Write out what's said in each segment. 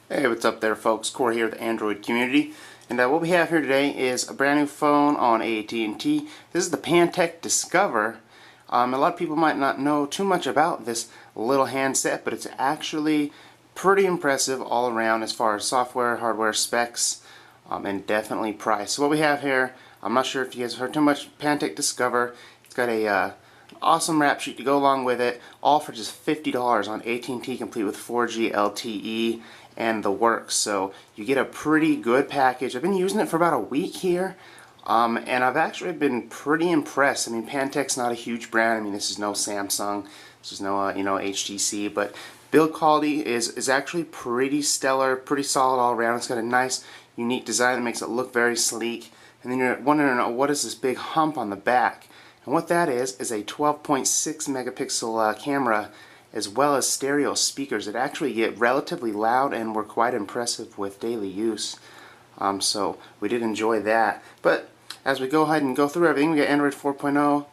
Hey, what's up there folks? Corey here with the Android community. And what we have here today is a brand new phone on AT&T. This is the Pantech Discover. A lot of people might not know too much about this little handset, but it's actually pretty impressive all around as far as software, hardware specs, and definitely price. So what we have here, I'm not sure if you guys have heard too much, Pantech Discover. It's got a awesome rap sheet to go along with it, all for just $50 on AT&T, complete with 4G LTE and the works. So you get a pretty good package. I've been using it for about a week here, and I've actually been pretty impressed. I mean, Pantech's not a huge brand. I mean, this is no Samsung, this is no HTC, but build quality is actually pretty stellar, pretty solid all around. It's got a nice, unique design that makes it look very sleek. And then you're wondering, oh, what is this big hump on the back? And what that is a 12.6 megapixel camera, as well as stereo speakers that actually get relatively loud and were quite impressive with daily use. So we did enjoy that. But as we go ahead and go through everything, we got Android 4.0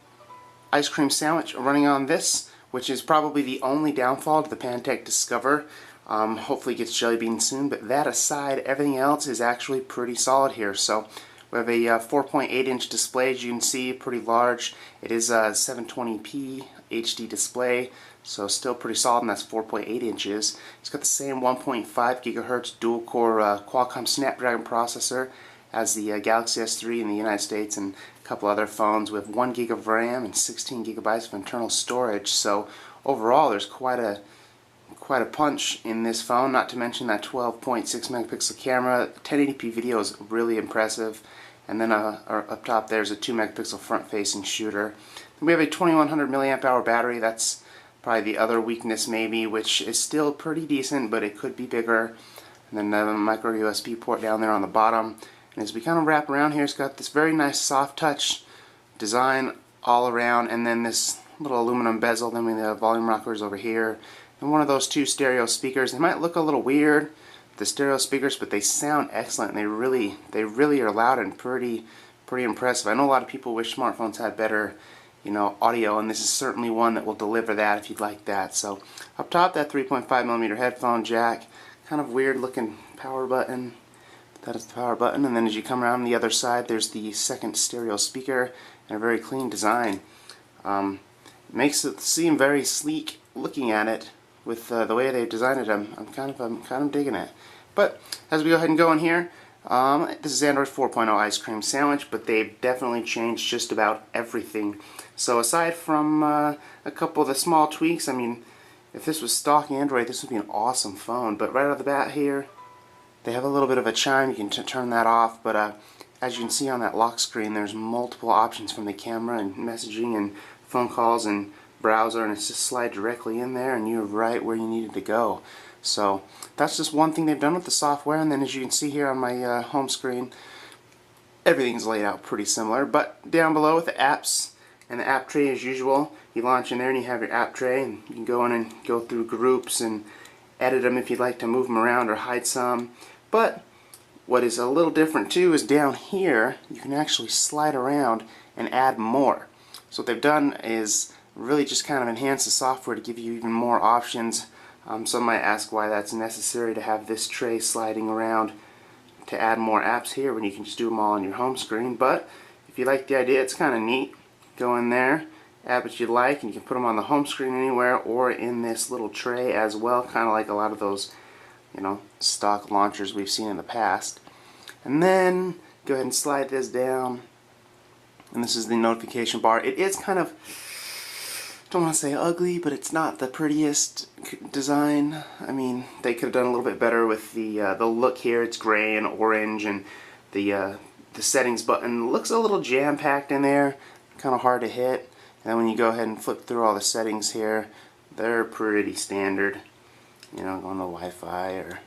ice cream sandwich running on this, which is probably the only downfall to the Pantech Discover. Hopefully it gets jelly bean soon, but that aside, everything else is actually pretty solid here. So we have a 4.8-inch display, as you can see, pretty large. It is a 720p HD display, so still pretty solid, and that's 4.8 inches. It's got the same 1.5 gigahertz dual-core Qualcomm Snapdragon processor as the Galaxy S3 in the United States and a couple other phones, with 1 gig of RAM and 16 gigabytes of internal storage. So overall, there's quite a punch in this phone, not to mention that 12.6 megapixel camera. 1080p video is really impressive. And then up top there's a 2 megapixel front facing shooter. Then we have a 2100 milliamp hour battery. That's probably the other weakness maybe, which is still pretty decent, but it could be bigger. And then a micro USB port down there on the bottom. And as we kind of wrap around here, it's got this very nice soft touch design all around, and then this little aluminum bezel. Then we have volume rockers over here, and one of those two stereo speakers. They might look a little weird, the stereo speakers, but they sound excellent. And they really are loud and pretty impressive. I know a lot of people wish smartphones had better, audio, and this is certainly one that will deliver that if you'd like that. So up top, that 3.5mm headphone jack, kind of weird looking power button. That is the power button, and then as you come around the other side, there's the second stereo speaker, and a very clean design. Makes it seem very sleek looking at it with the way they've designed it. I'm kind of digging it. But as we go ahead and go in here, this is Android 4.0 ice cream sandwich, but they've definitely changed just about everything. So aside from a couple of the small tweaks, I mean, if this was stock Android, this would be an awesome phone. But right off the bat here, they have a little bit of a chime. You can turn that off, but as you can see on that lock screen, there's multiple options from the camera and messaging and phone calls and browser, and it's just slide directly in there and you're right where you needed to go. So that's just one thing they've done with the software. And then as you can see here on my home screen, everything's laid out pretty similar, but down below with the apps and the app tray as usual, you launch in there and you have your app tray, and you can go in and go through groups and edit them if you'd like to move them around or hide some. But what is a little different too is down here you can actually slide around and add more. So what they've done is really just kind of enhance the software to give you even more options. Some might ask why that's necessary to have this tray sliding around to add more apps here when you can just do them all on your home screen. But if you like the idea, it's kind of neat. Go in there, add what you like, and you can put them on the home screen anywhere or in this little tray as well, kind of like a lot of those stock launchers we've seen in the past. And then go ahead and slide this down, and this is the notification bar. It is kind of, don't want to say ugly, but it's not the prettiest design. I mean, they could have done a little bit better with the look here. It's gray and orange, and the settings button looks a little jam-packed in there, kind of hard to hit. And then when you go ahead and flip through all the settings here, they're pretty standard. Going to Wi-Fi, or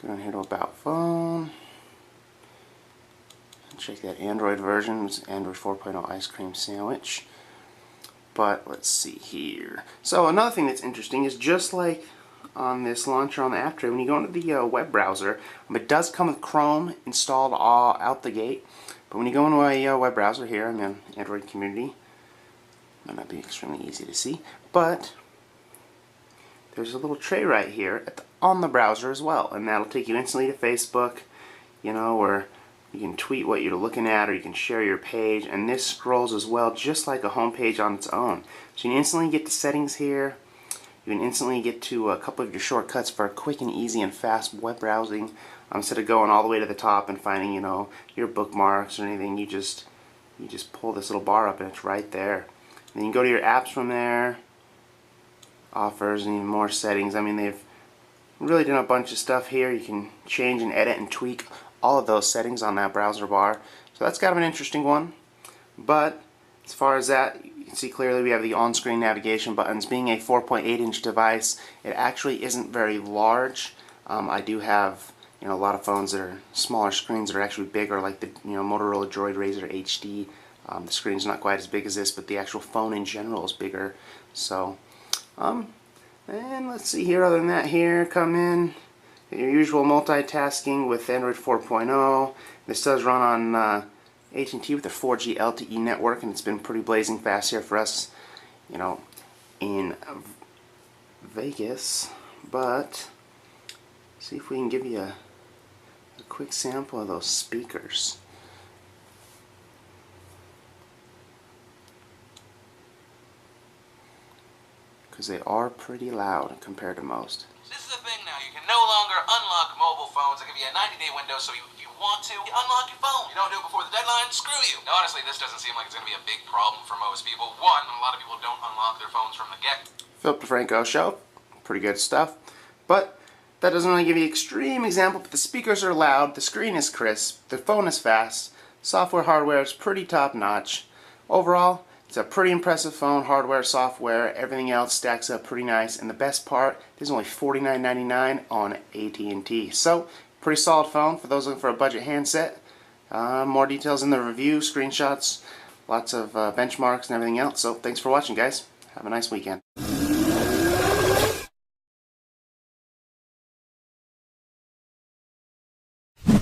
go down here to About Phone. Check that Android version. It's Android 4.0 ice cream sandwich. But let's see here. So another thing that's interesting is, just like on this launcher on the app tray, when you go into the web browser, it does come with Chrome installed all out the gate. But when you go into a web browser here, I'm in Android community. Might not be extremely easy to see, but there's a little tray right here on the browser as well, and that'll take you instantly to Facebook, you know, or you can tweet what you're looking at, or you can share your page, and this scrolls as well just like a home page on its own. So you can instantly get to settings here. You can instantly get to a couple of your shortcuts for quick and easy and fast web browsing. Instead of going all the way to the top and finding, you know, your bookmarks or anything, you just pull this little bar up and it's right there. And then you go to your apps from there, offers, and even more settings. I mean, they've really done a bunch of stuff here. You can change and edit and tweak all of those settings on that browser bar. So that's kind of an interesting one. But as far as that, you can see clearly we have the on-screen navigation buttons. Being a 4.8-inch device, it actually isn't very large. I do have, you know, a lot of phones that are smaller screens that are actually bigger, like the, you know, Motorola Droid Razr HD. The screen's not quite as big as this, but the actual phone in general is bigger. So, and let's see here. Other than that, here come in your usual multitasking with Android 4.0. This does run on AT&T with their 4G LTE network, and it's been pretty blazing fast here for us, you know, in Vegas. But see if we can give you a quick sample of those speakers. Because they are pretty loud compared to most. This is the thing now, you can no longer unlock mobile phones. I'll give you a 90-day window, so if you want to, you unlock your phone. You don't do it before the deadline, screw you. Now, honestly, this doesn't seem like it's going to be a big problem for most people. One, a lot of people don't unlock their phones from the get. Philip DeFranco Show, pretty good stuff. But that doesn't really give you an extreme example, but the speakers are loud, the screen is crisp, the phone is fast, software, hardware is pretty top-notch. Overall, it's a pretty impressive phone, hardware, software, everything else stacks up pretty nice, and the best part, this is only $49.99 on AT&T. So, pretty solid phone for those looking for a budget handset. More details in the review, screenshots, lots of benchmarks and everything else. So, thanks for watching, guys. Have a nice weekend.